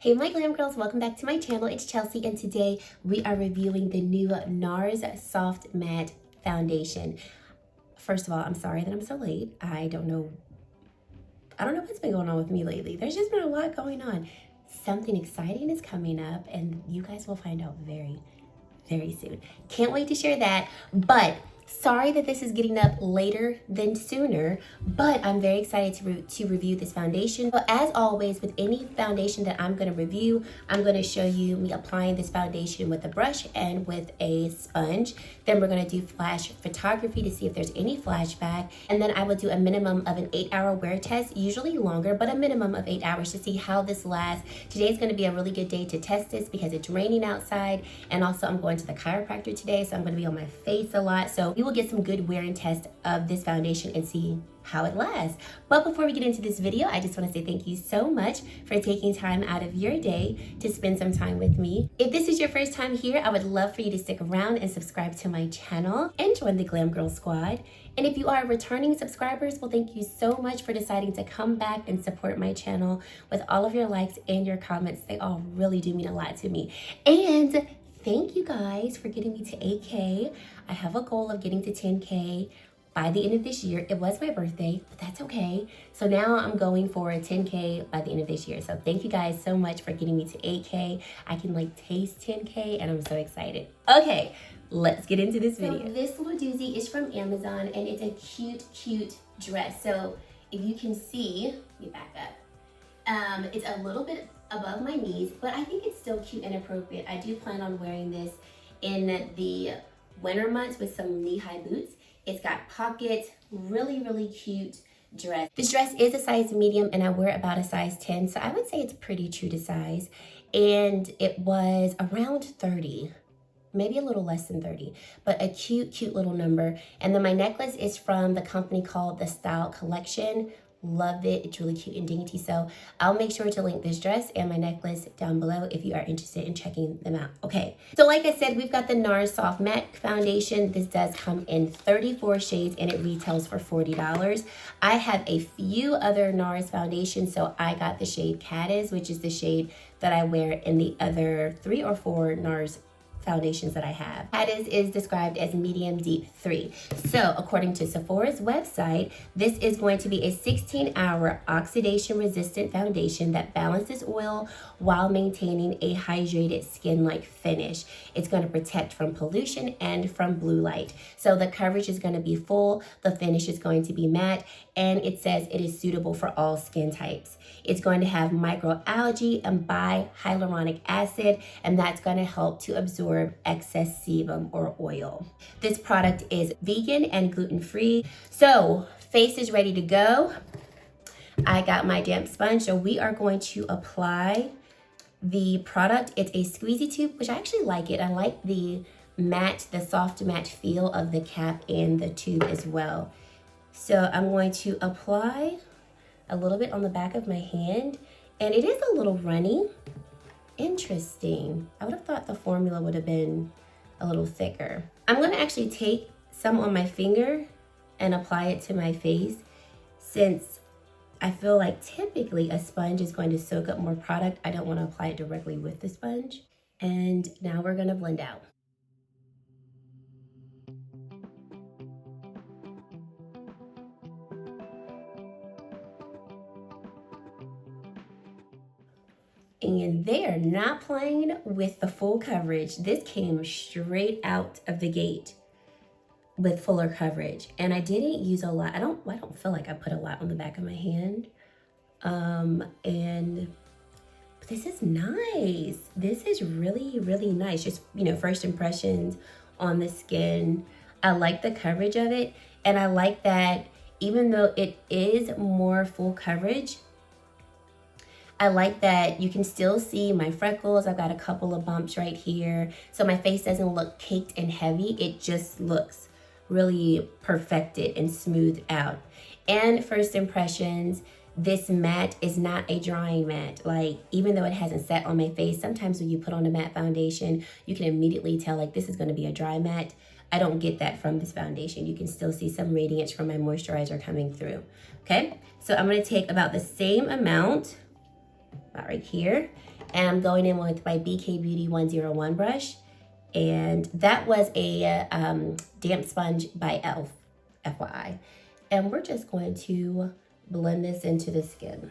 Hey my glam girls, welcome back to my channel. It's Chelsea and today we are reviewing the new Nars Soft Matte Foundation. First of all, I'm sorry that I'm so late. I don't know what's been going on with me lately. There's just been a lot going on. Something exciting is coming up and you guys will find out very soon. Can't wait to share that, but sorry that this is getting up later than sooner, but I'm very excited to review this foundation. So as always, with any foundation that I'm going to review, I'm going to show you me applying this foundation with a brush and with a sponge. Then we're going to do flash photography to see if there's any flashback. And then I will do a minimum of an 8-hour wear test, usually longer, but a minimum of 8 hours to see how this lasts. Today's going to be a really good day to test this because it's raining outside. And also I'm going to the chiropractor today, so I'm going to be on my face a lot. So we will get some good wear and test of this foundation and see how it lasts. But before we get into this video, I just want to say thank you so much for taking time out of your day to spend some time with me. If this is your first time here, I would love for you to stick around and subscribe to my channel and join the Glam Girl Squad. And if you are returning subscribers, well, thank you so much for deciding to come back and support my channel with all of your likes and your comments. They all really do mean a lot to me. And thank you guys for getting me to 8K. I have a goal of getting to 10K by the end of this year. It was my birthday, but that's okay. So now I'm going for a 10K by the end of this year. So thank you guys so much for getting me to 8K. I can like taste 10K and I'm so excited. Okay, let's get into this video. So this little doozy is from Amazon and it's a cute dress. So if you can see, let me back up. It's a little bit above my knees, but I think it's still cute and appropriate. I do plan on wearing this in the winter months with some knee-high boots. It's got pockets, really cute dress. This dress is a size medium and I wear about a size 10, so I would say it's pretty true to size. And it was around 30, maybe a little less than 30, but a cute little number. And then my necklace is from the company called the Style Collection. Love it. It's really cute and dainty. So I'll make sure to link this dress and my necklace down below if you are interested in checking them out. Okay, so like I said, we've got the Nars Soft Matte Foundation. This does come in 34 shades and it retails for $40. I have a few other Nars foundations, so I got the shade Cadiz, which is the shade that I wear in the other 3 or 4 Nars foundations that I have. Cadiz is described as medium deep 3. So according to Sephora's website, this is going to be a 16-hour oxidation resistant foundation that balances oil while maintaining a hydrated skin-like finish. It's going to protect from pollution and from blue light. So the coverage is going to be full, the finish is going to be matte, and it says it is suitable for all skin types. It's going to have microalgae and bi-hyaluronic acid, and that's going to help to absorb excess sebum or oil. This product is vegan and gluten-free. So face is ready to go. I got my damp sponge, so we are going to apply the product. It's a squeezy tube, which I actually like it. I like the soft matte feel of the cap and the tube as well. So I'm going to apply a little bit on the back of my hand, and it is a little runny. Interesting. I would have thought the formula would have been a little thicker. I'm going to actually take some on my finger and apply it to my face, since I feel like typically a sponge is going to soak up more product. I don't want to apply it directly with the sponge. And now we're going to blend out. And they are not playing with the full coverage. This came straight out of the gate with fuller coverage. And I didn't use a lot. I don't feel like I put a lot on the back of my hand. And this is nice. This is really nice. Just, first impressions on the skin. I like the coverage of it. And I like that even though it is more full coverage, I like that you can still see my freckles. I've got a couple of bumps right here. So my face doesn't look caked and heavy. It just looks really perfected and smoothed out. And first impressions, this matte is not a drying matte. Like, even though it hasn't set on my face, sometimes when you put on a matte foundation, you can immediately tell like this is going to be a dry matte. I don't get that from this foundation. You can still see some radiance from my moisturizer coming through. Okay, so I'm going to take about the same amount, about right here, And I'm going in with my BK Beauty 101 brush. And that was a damp sponge by e.l.f., FYI. And we're just going to blend this into the skin.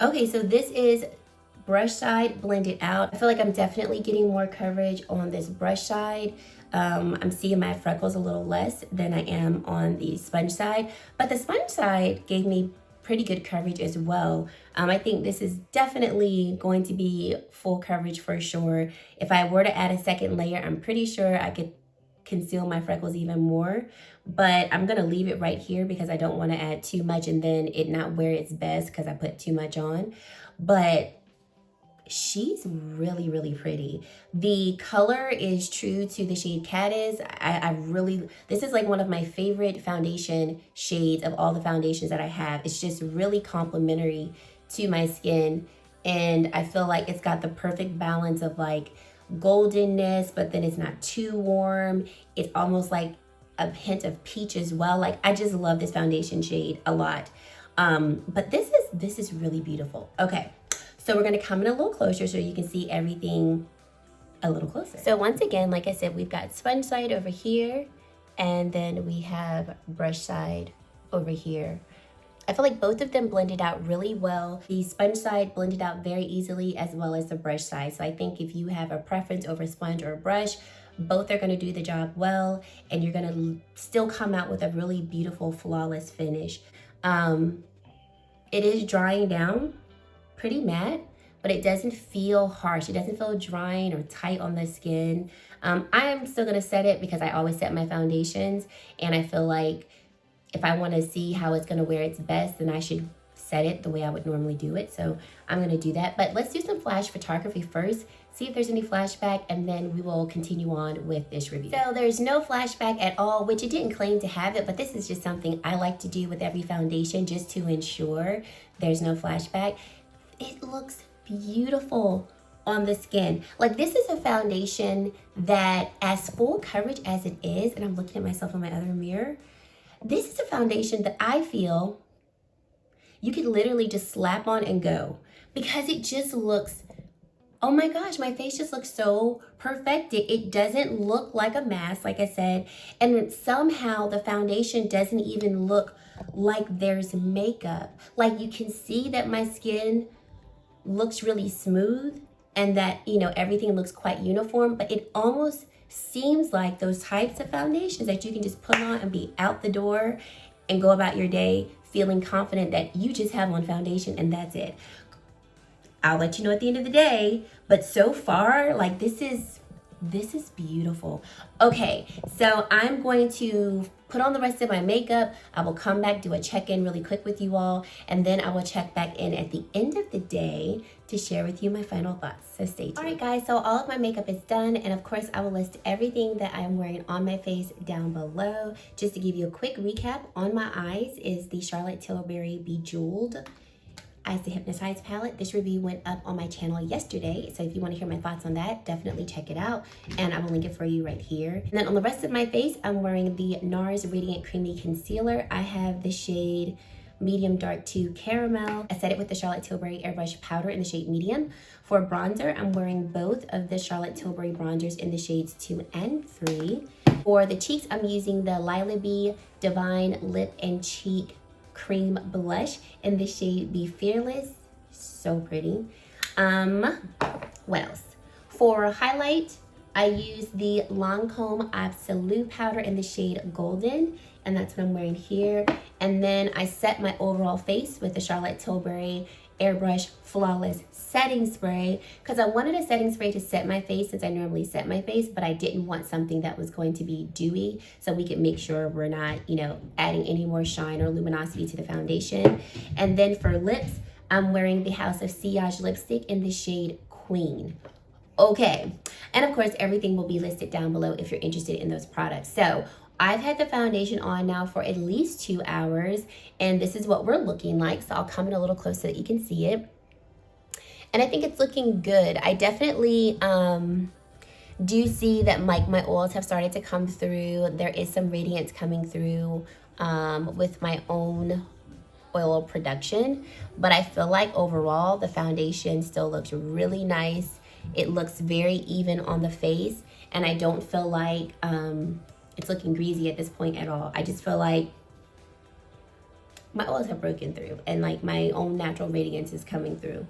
Okay, so this is brush side blended out. I feel like I'm definitely getting more coverage on this brush side. I'm seeing my freckles a little less than I am on the sponge side, but the sponge side gave me pretty good coverage as well. I think this is definitely going to be full coverage for sure. If I were to add a second layer, I'm pretty sure I could conceal my freckles even more, but I'm gonna leave it right here because I don't want to add too much and then it not wear its best because I put too much on. But she's really, really pretty. The color is true to the shade Cadiz. This is like one of my favorite foundation shades of all the foundations that I have. It's just really complimentary to my skin, and I feel like it's got the perfect balance of like goldenness, but then it's not too warm. It's almost like a hint of peach as well. Like, I just love this foundation shade a lot. But this is really beautiful. Okay, so we're gonna come in a little closer so you can see everything a little closer. So once again, like I said, we've got sponge side over here, and then we have brush side over here. I feel like both of them blended out really well. The sponge side blended out very easily, as well as the brush side. So I think if you have a preference over sponge or brush, both are gonna do the job well, and you're gonna still come out with a really beautiful, flawless finish. It is drying down pretty matte, but it doesn't feel harsh. It doesn't feel drying or tight on the skin. I'm still gonna set it because I always set my foundations, and I feel like if I wanna see how it's gonna wear its best, then I should set it the way I would normally do it. So I'm gonna do that. But let's do some flash photography first, see if there's any flashback, and then we will continue on with this review. So there's no flashback at all, which it didn't claim to have it, but this is just something I like to do with every foundation just to ensure there's no flashback. It looks beautiful on the skin. Like, this is a foundation that, as full coverage as it is, and I'm looking at myself in my other mirror, this is a foundation that I feel you could literally just slap on and go, because it just looks, oh my gosh, my face just looks so perfected. It doesn't look like a mask, like I said, and somehow the foundation doesn't even look like there's makeup. Like, you can see that my skin looks really smooth and that, you know, everything looks quite uniform, but it almost seems like those types of foundations that you can just put on and be out the door and go about your day feeling confident that you just have on foundation and that's it. I'll let you know at the end of the day, but so far, like, this is beautiful. Okay, so I'm going to put on the rest of my makeup. I will come back, do a check-in really quick with you all, and then I will check back in at the end of the day to share with you my final thoughts. So stay tuned. All right, guys, so all of my makeup is done, and of course, I will list everything that I am wearing on my face down below. Just to give you a quick recap, on my eyes is the Charlotte Tilbury Bejeweled Eyes to Hypnotize palette. This review went up on my channel yesterday, so if you want to hear my thoughts on that, definitely check it out, and I will link it for you right here. And then on the rest of my face, I'm wearing the Nars Radiant Creamy Concealer. I have the shade Medium Dark 2 Caramel. I set it with the Charlotte Tilbury Airbrush Powder in the shade Medium. For bronzer, I'm wearing both of the Charlotte Tilbury bronzers in the shades 2 and 3. For the cheeks, I'm using the Lila B Divine Lip and Cheek Cream Blush in the shade Be Fearless. So pretty. What else? For highlight, I use the Lancome Absolute Powder in the shade Golden, and that's what I'm wearing here. And then I set my overall face with the Charlotte Tilbury Airbrush Flawless Setting Spray, because I wanted a setting spray to set my face since I normally set my face, but I didn't want something that was going to be dewy, so we could make sure we're not, you know, adding any more shine or luminosity to the foundation. And then for lips, I'm wearing the House of Sillage lipstick in the shade Queen. Okay, and of course, everything will be listed down below if you're interested in those products. So I've had the foundation on now for at least 2 hours, and this is what we're looking like. So I'll come in a little closer so that you can see it. And I think it's looking good. I definitely Do you see that my oils have started to come through? There is some radiance coming through with my own oil production, but I feel like overall the foundation still looks really nice. It looks very even on the face, and I don't feel like it's looking greasy at this point at all. I just feel like my oils have broken through and like my own natural radiance is coming through.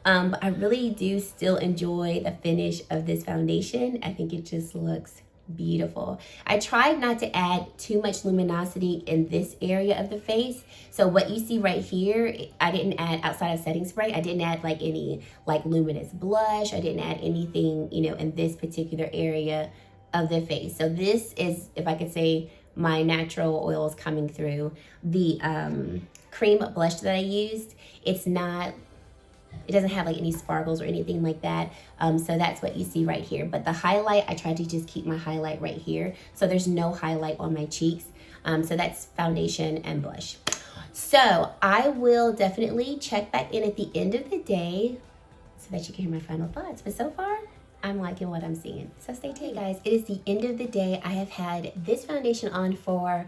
But I really do still enjoy the finish of this foundation. I think it just looks beautiful. I tried not to add too much luminosity in this area of the face. So what you see right here, I didn't add, outside of setting spray, I didn't add like any like luminous blush. I didn't add anything, you know, in this particular area of the face. So this is, if I could say, my natural oils coming through. The cream blush that I used, it doesn't have like any sparkles or anything like that. So that's what you see right here. But the highlight, I tried to just keep my highlight right here. So there's no highlight on my cheeks. So that's foundation and blush. So I will definitely check back in at the end of the day so that you can hear my final thoughts. But so far, I'm liking what I'm seeing. So stay tuned, guys. It is the end of the day. I have had this foundation on for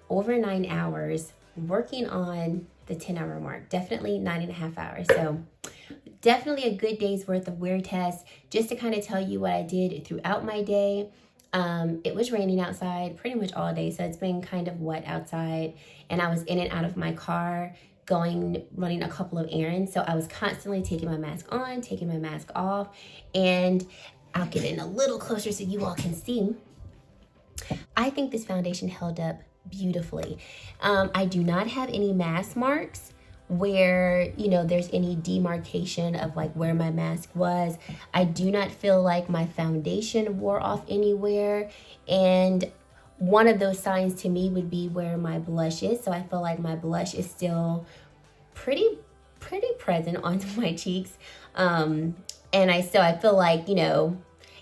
over 9 hours, working on the 10-hour mark. Definitely 9.5 hours. So definitely a good day's worth of wear test. Just to kind of tell you what I did throughout my day. It was raining outside pretty much all day, so it's been kind of wet outside, and I was in and out of my car running a couple of errands. So I was constantly taking my mask on, taking my mask off, and I'll get in a little closer so you all can see. I think this foundation held up beautifully. I do not have any mask marks where, you know, there's any demarcation of like where my mask was. I do not feel like my foundation wore off anywhere, and one of those signs to me would be where my blush is. So I feel like my blush is still pretty present on my cheeks. And I feel like, you know,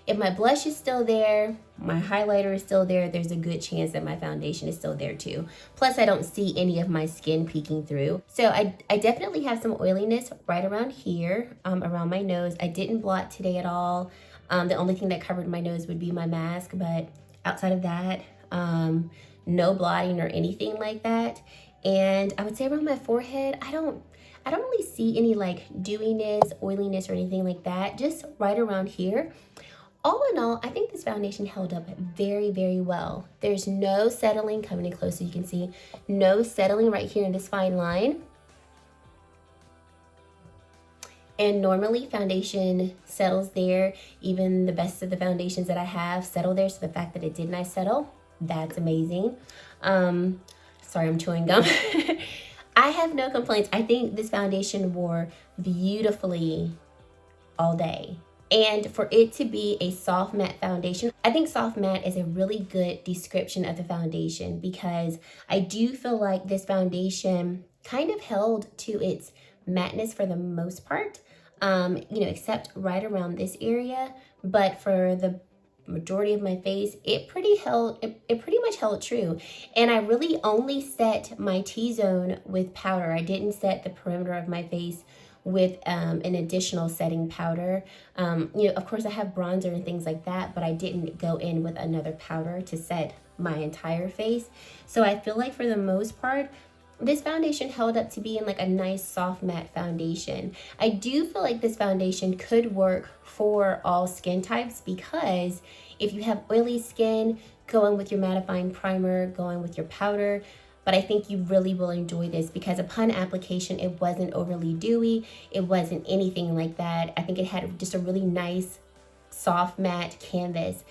if my blush is still there, my highlighter is still there, there's a good chance that my foundation is still there too. Plus, I don't see any of my skin peeking through. So I definitely have some oiliness right around here, around my nose. I didn't blot today at all. The only thing that covered my nose would be my mask, but outside of that, no blotting or anything like that. And I would say around my forehead, I don't really see any like dewiness, oiliness, or anything like that. Just right around here. All in all, I think this foundation held up very, very well. There's no settling, coming in close so you can see, no settling right here in this fine line. And normally foundation settles there. Even the best of the foundations that I have settle there. So the fact that it did not settle, that's amazing. Sorry, I'm chewing gum. I have no complaints. I think this foundation wore beautifully all day. And for it to be a soft matte foundation, I think soft matte is a really good description of the foundation, because I do feel like this foundation kind of held to its matteness for the most part, you know, except right around this area. But for the majority of my face, it pretty much held true. And I really only set my T-zone with powder. I didn't set the perimeter of my face with an additional setting powder. You know, of course I have bronzer and things like that, but I didn't go in with another powder to set my entire face. So I feel like for the most part, this foundation held up to being like a nice soft matte foundation. I do feel like this foundation could work for all skin types, because if you have oily skin, go in with your mattifying primer, go in with your powder. But I think you really will enjoy this, because upon application, it wasn't overly dewy. It wasn't anything like that. I think it had just a really nice, soft matte canvas.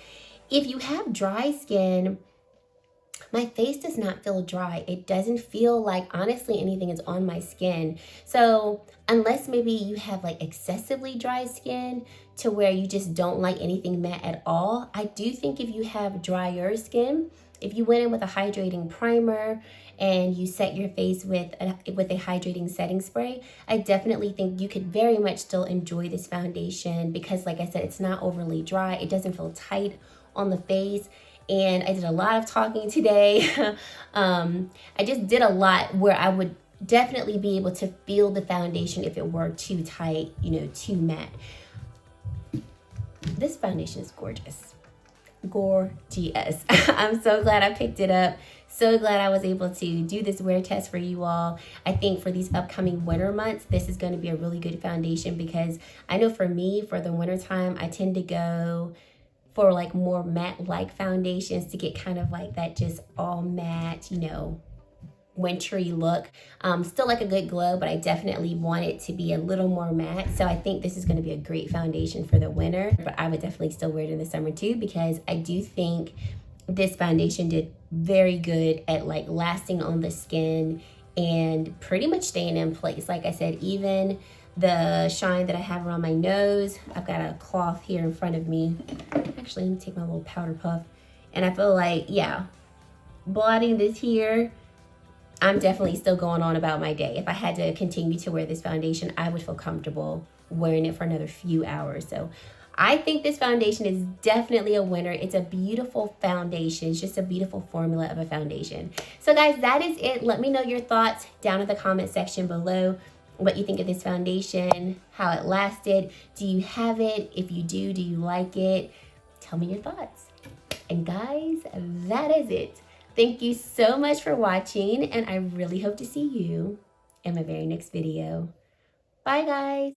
If you have dry skin, my face does not feel dry. It doesn't feel like, honestly, anything is on my skin. So unless maybe you have like excessively dry skin to where you just don't like anything matte at all, I do think if you have drier skin, if you went in with a hydrating primer and you set your face with a hydrating setting spray, I definitely think you could very much still enjoy this foundation, because like I said, it's not overly dry. It doesn't feel tight on the face. And I did a lot of talking today. I just did a lot where I would definitely be able to feel the foundation if it were too tight, you know, too matte. This foundation is gorgeous. Gorgeous. I'm so glad I picked it up. So glad I was able to do this wear test for you all. I think for these upcoming winter months, this is going to be a really good foundation, because I know for me, for the winter time, I tend to go for like more matte-like foundations to get kind of like that just all matte, you know, wintry look. Still like a good glow, but I definitely want it to be a little more matte. So I think this is going to be a great foundation for the winter, but I would definitely still wear it in the summer too, because I do think this foundation did very good at like lasting on the skin and pretty much staying in place. Like I said, even the shine that I have around my nose, I've got a cloth here in front of me. Actually, let me take my little powder puff. And I feel like, yeah, blotting this here, I'm definitely still going on about my day. If I had to continue to wear this foundation, I would feel comfortable wearing it for another few hours. So I think this foundation is definitely a winner. It's a beautiful foundation. It's just a beautiful formula of a foundation. So guys, that is it. Let me know your thoughts down in the comment section below. What you think of this foundation, how it lasted. Do you have it? If you do you like it? Tell me your thoughts. And guys, that is it. Thank you so much for watching, and I really hope to see you in my very next video. Bye guys.